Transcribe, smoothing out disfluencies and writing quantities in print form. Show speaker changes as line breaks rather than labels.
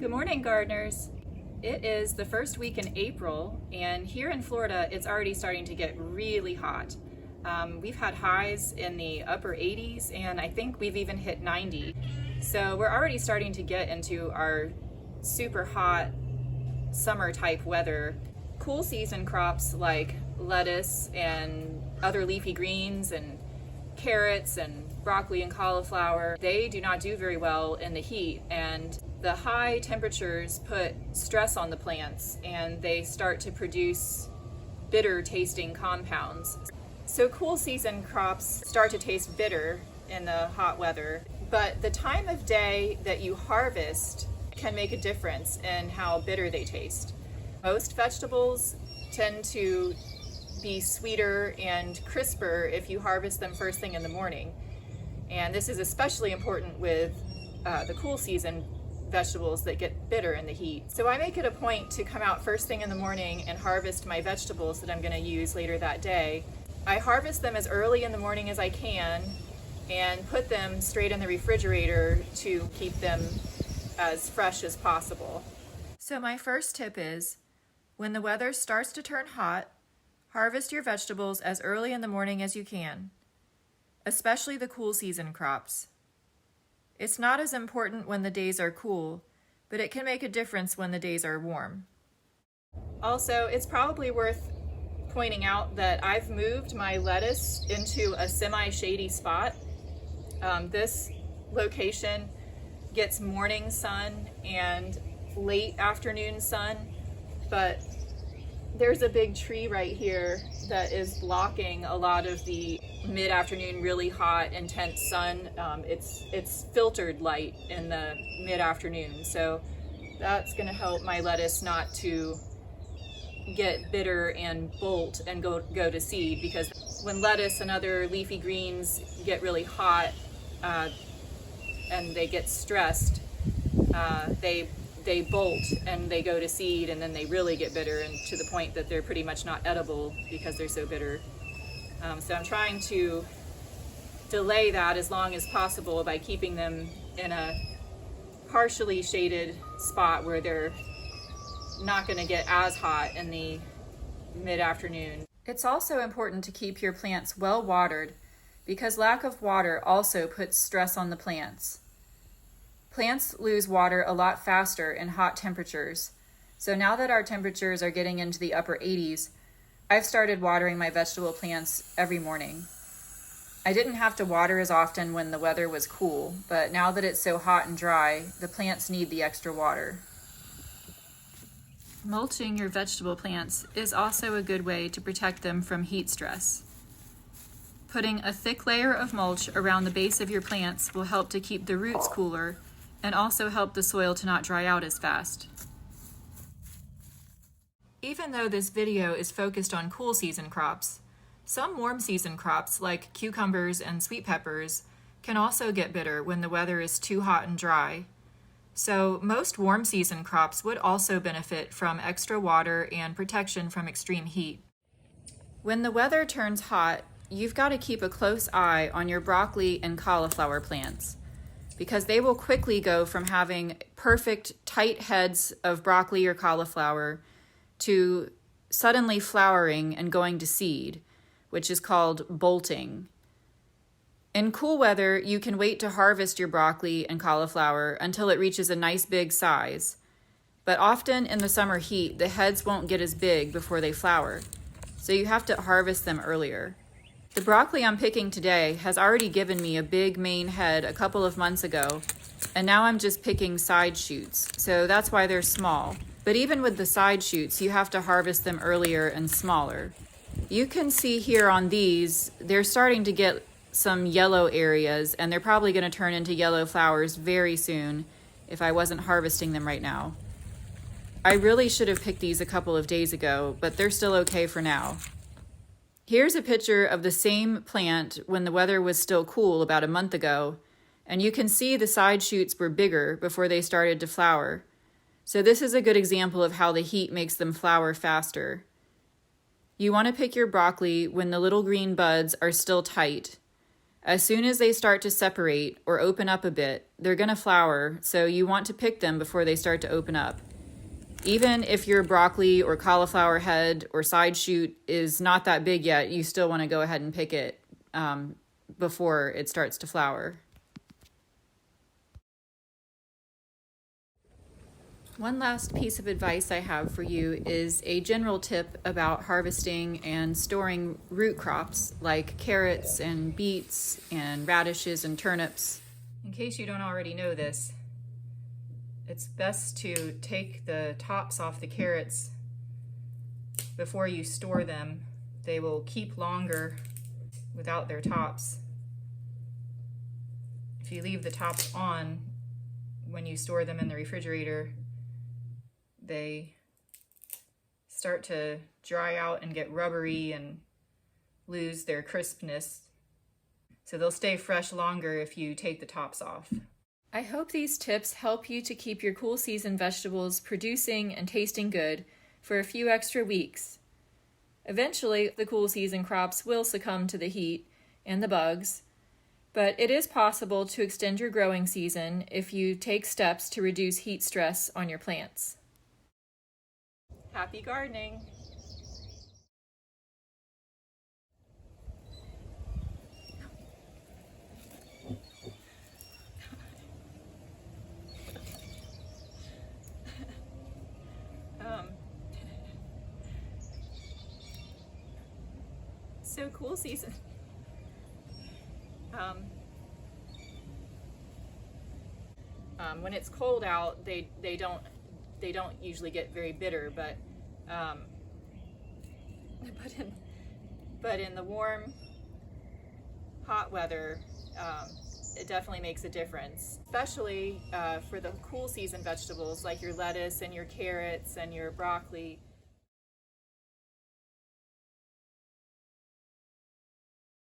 Good morning, gardeners. It is the first week in April, and here in Florida, it's already starting to get really hot. We've had highs in the upper 80s, and I think we've even hit 90. So we're already starting to get into our super hot summer type weather. Cool season crops like lettuce and other leafy greens and carrots and broccoli and cauliflower, they do not do very well in the heat, and the high temperatures put stress on the plants and they start to produce bitter tasting compounds. So cool season crops start to taste bitter in the hot weather, but the time of day that you harvest can make a difference in how bitter they taste. Most vegetables tend to be sweeter and crisper if you harvest them first thing in the morning. And this is especially important with the cool season vegetables that get bitter in the heat. So I make it a point to come out first thing in the morning and harvest my vegetables that I'm going to use later that day. I harvest them as early in the morning as I can and put them straight in the refrigerator to keep them as fresh as possible. So my first tip is, when the weather starts to turn hot, harvest your vegetables as early in the morning as you can, especially the cool season crops. It's not as important when the days are cool, but it can make a difference when the days are warm. Also, it's probably worth pointing out that I've moved my lettuce into a semi-shady spot. This location gets morning sun and late afternoon sun, but there's a big tree right here that is blocking a lot of the mid-afternoon really hot intense sun. It's filtered light in the mid-afternoon, so that's going to help my lettuce not to get bitter and bolt and go to seed, because when lettuce and other leafy greens get really hot and they get stressed, they bolt and they go to seed, and then they really get bitter, and to the point that they're pretty much not edible because they're so bitter. So I'm trying to delay that as long as possible by keeping them in a partially shaded spot where they're not going to get as hot in the mid-afternoon. It's also important to keep your plants well watered, because lack of water also puts stress on the plants. Plants lose water a lot faster in hot temperatures, so now that our temperatures are getting into the upper 80s, I've started watering my vegetable plants every morning. I didn't have to water as often when the weather was cool, but now that it's so hot and dry, the plants need the extra water. Mulching your vegetable plants is also a good way to protect them from heat stress. Putting a thick layer of mulch around the base of your plants will help to keep the roots cooler and also help the soil to not dry out as fast. Even though this video is focused on cool season crops, some warm season crops like cucumbers and sweet peppers can also get bitter when the weather is too hot and dry. So most warm season crops would also benefit from extra water and protection from extreme heat. When the weather turns hot, you've got to keep a close eye on your broccoli and cauliflower plants, because they will quickly go from having perfect tight heads of broccoli or cauliflower to suddenly flowering and going to seed, which is called bolting. In cool weather, you can wait to harvest your broccoli and cauliflower until it reaches a nice big size. But often in the summer heat, the heads won't get as big before they flower, so you have to harvest them earlier. The broccoli I'm picking today has already given me a big main head a couple of months ago, and now I'm just picking side shoots, so that's why they're small. But even with the side shoots, you have to harvest them earlier and smaller. You can see here on these, they're starting to get some yellow areas, and they're probably going to turn into yellow flowers very soon if I wasn't harvesting them right now. I really should have picked these a couple of days ago, but they're still okay for now. Here's a picture of the same plant when the weather was still cool about a month ago, and you can see the side shoots were bigger before they started to flower. So this is a good example of how the heat makes them flower faster. You want to pick your broccoli when the little green buds are still tight. As soon as they start to separate or open up a bit, they're going to flower, so you want to pick them before they start to open up. Even if your broccoli or cauliflower head or side shoot is not that big yet, you still want to go ahead and pick it before it starts to flower. One last piece of advice I have for you is a general tip about harvesting and storing root crops like carrots and beets and radishes and turnips. In case you don't already know this, it's best to take the tops off the carrots before you store them. They will keep longer without their tops. If you leave the tops on when you store them in the refrigerator, they start to dry out and get rubbery and lose their crispness. So they'll stay fresh longer if you take the tops off. I hope these tips help you to keep your cool season vegetables producing and tasting good for a few extra weeks. Eventually, the cool season crops will succumb to the heat and the bugs, but it is possible to extend your growing season if you take steps to reduce heat stress on your plants. Happy gardening! So cool season. When it's cold out, they don't usually get very bitter, but in the warm, hot weather, it definitely makes a difference, especially for the cool season vegetables like your lettuce and your carrots and your broccoli.